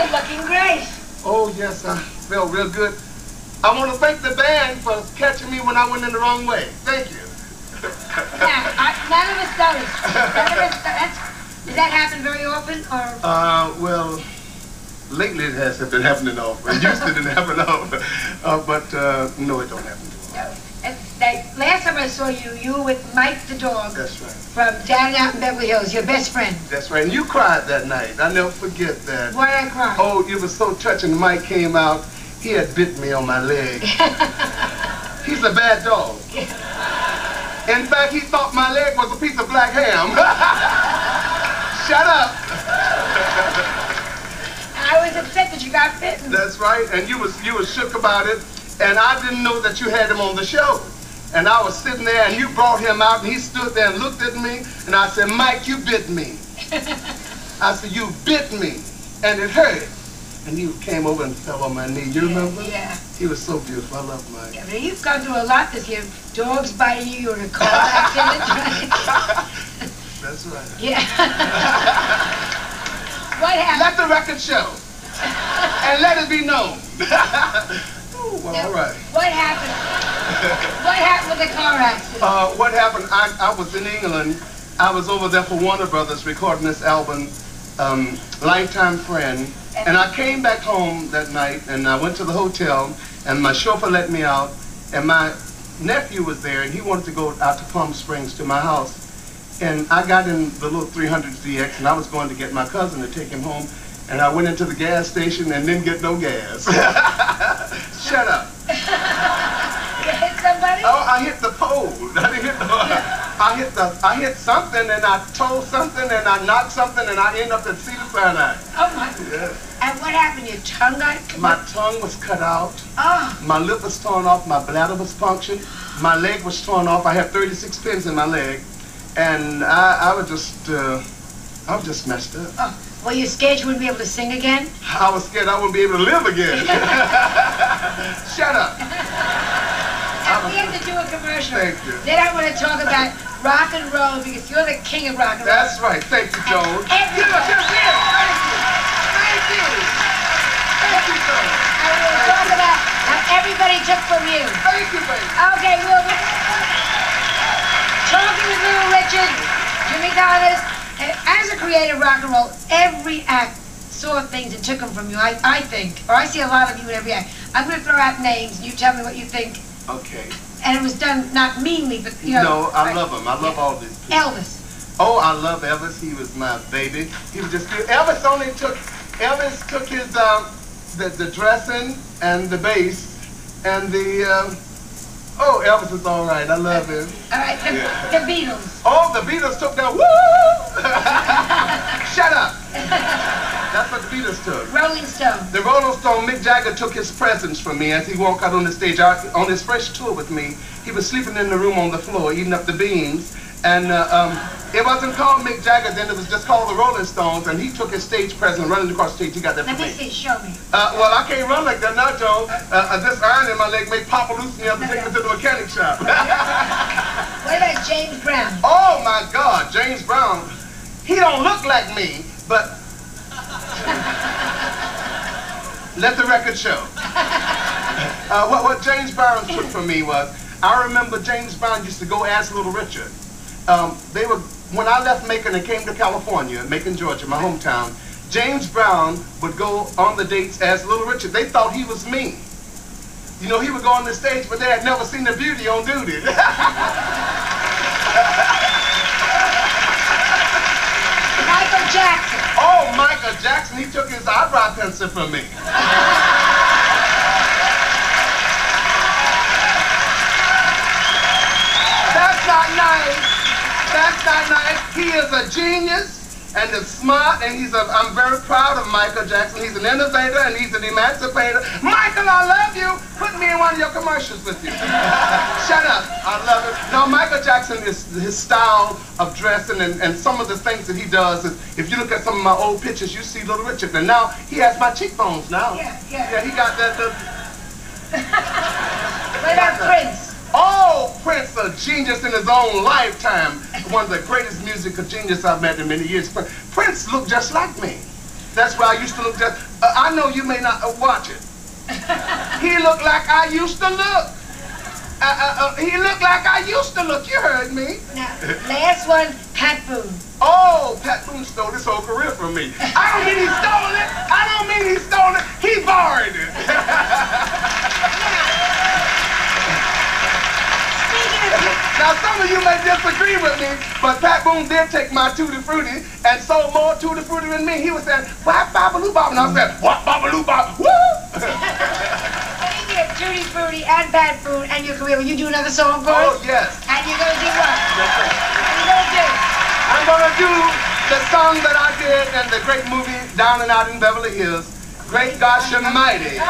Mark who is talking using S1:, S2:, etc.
S1: You're looking great.
S2: Oh, yes, I felt real good. I want to thank the band for catching me when I went in the wrong way. Thank you.
S1: None of us does. Does that happen very often, or?
S2: Well, lately it hasn't been happening often. It used to didn't happen often. But no, it don't happen too often.
S1: Last time I saw you, you were with Mike the dog.
S2: That's right.
S1: From down out in Beverly Hills, your best friend.
S2: That's right. And you cried that night. I never forget that.
S1: Why I cried?
S2: Oh, it was so touching. Mike came out. He had bit me on my leg. He's a bad dog. In fact, he thought my leg was a piece of black ham. Shut up.
S1: I was upset that you got bitten.
S2: That's right. And you was shook about it. And I didn't know that you had him on the show. And I was sitting there, and you brought him out, and he stood there and looked at me, and I said, Mike, you bit me. I said, you bit me, and it hurt. And you came over and fell on my knee. You remember?
S1: Yeah.
S2: He was so beautiful. I love Mike.
S1: Yeah, but you've gone through a lot this year. Dogs biting you, or a car accident.
S2: That's right.
S1: Yeah. What happened?
S2: Let the record show. And let it be known. Well, all right.
S1: What happened? What happened with the car accident?
S2: What happened, I was in England. I was over there for Warner Brothers recording this album, Lifetime Friend. And I came back home that night, and I went to the hotel, and my chauffeur let me out, and my nephew was there, and he wanted to go out to Palm Springs to my house. And I got in the little 300 ZX, and I was going to get my cousin to take him home. And I went into the gas station and didn't get no gas. Shut up.
S1: You hit somebody?
S2: Oh, I hit the pole. I didn't hit the, I hit something, and I towed something, and I knocked something, and I ended up at Cedar-Sinai.
S1: Oh my.
S2: Yes.
S1: And what happened? Your tongue got cut?
S2: My tongue was cut out.
S1: Oh.
S2: My lip was torn off. My bladder was punctured. My leg was torn off. I had 36 pins in my leg, and I was just messed up.
S1: Oh. Were you scared you wouldn't be able to sing again?
S2: I was scared I wouldn't be able to live again. Shut up.
S1: Now, we have to do a commercial.
S2: Thank you.
S1: Then I want to talk about rock and roll, because you're the king of rock and roll.
S2: That's right. Thank you, Joan.
S1: Thank you.
S2: Thank you. Thank you, Joan.
S1: I will talk about how everybody took from you.
S2: Thank you, baby.
S1: Okay, we'll be talking with Little Richard, Jimmy Connors. As a creator of rock and roll, every act saw things and took them from you, I think. Or I see a lot of you in every act. I'm going to throw out names, and you tell me what you think.
S2: Okay.
S1: And it was done not meanly, but, you know.
S2: No, I love him. I love all these people.
S1: Elvis.
S2: Oh, I love Elvis. He was my baby. He was just good. Elvis took his, the dressing and the bass and the, oh, Elvis is all right. I love him.
S1: All right, the Beatles.
S2: Oh, the Beatles took that, woo! Shut up. That's what the Beatles took.
S1: Rolling Stone.
S2: The Rolling Stone, Mick Jagger took his presents from me as he walked out on the stage. On his first tour with me, he was sleeping in the room on the floor, eating up the beans. And it wasn't called Mick Jagger then, it was just called the Rolling Stones, and he took his stage present running across the stage. He got that from me.
S1: Let me see, show me.
S2: Well, I can't run like that now, Joan. This iron in my leg may pop loose me up and take me to the mechanic shop.
S1: What about James Brown?
S2: Oh my God, James Brown. He don't look like me, but let the record show. What James Brown took from me was, I remember James Brown used to go ask Little Richard. When I left Macon and came to California, Macon, Georgia, my hometown, James Brown would go on the dates as Little Richard. They thought he was me. You know, he would go on the stage, but they had never seen the beauty on duty.
S1: Michael Jackson.
S2: Oh, Michael Jackson, he took his eyebrow pencil from me. That's not nice. That's not nice. He is a genius and is smart, and I'm very proud of Michael Jackson. He's an innovator and he's an emancipator. Michael, I love you. Put me in one of your commercials with you. Shut up. I love it. No, Michael Jackson is his style of dressing and some of the things that he does. If you look at some of my old pictures, you see Little Richard. And now he has my cheekbones now. Yeah, he got that.
S1: What about Prince?
S2: Oh, Prince, a genius in his own lifetime. One of the greatest musical geniuses I've met in many years. Prince looked just like me. That's where I used to look just, I know you may not watch it. He looked like I used to look. He looked like I used to look. You heard me.
S1: Now, last one, Pat Boone.
S2: Oh, Pat Boone stole his whole career from me. I don't mean he stole it. I don't mean he stole it. He borrowed it. Now, some of you may disagree with me, but Pat Boone did take my Tutti Frutti and sold more Tutti Frutti than me. He was saying, "What babaloo bob?" And I said, "What babaloo bob? Woo!"
S1: Tutti Frutti and Pat Boone and your career. Will you do another song for us?
S2: Oh, yes.
S1: And you're going to do what?
S2: Yes, sir.
S1: What are you going to do?
S2: I'm going to do the song that I did in the great movie Down and Out in Beverly Hills, Great God Almighty.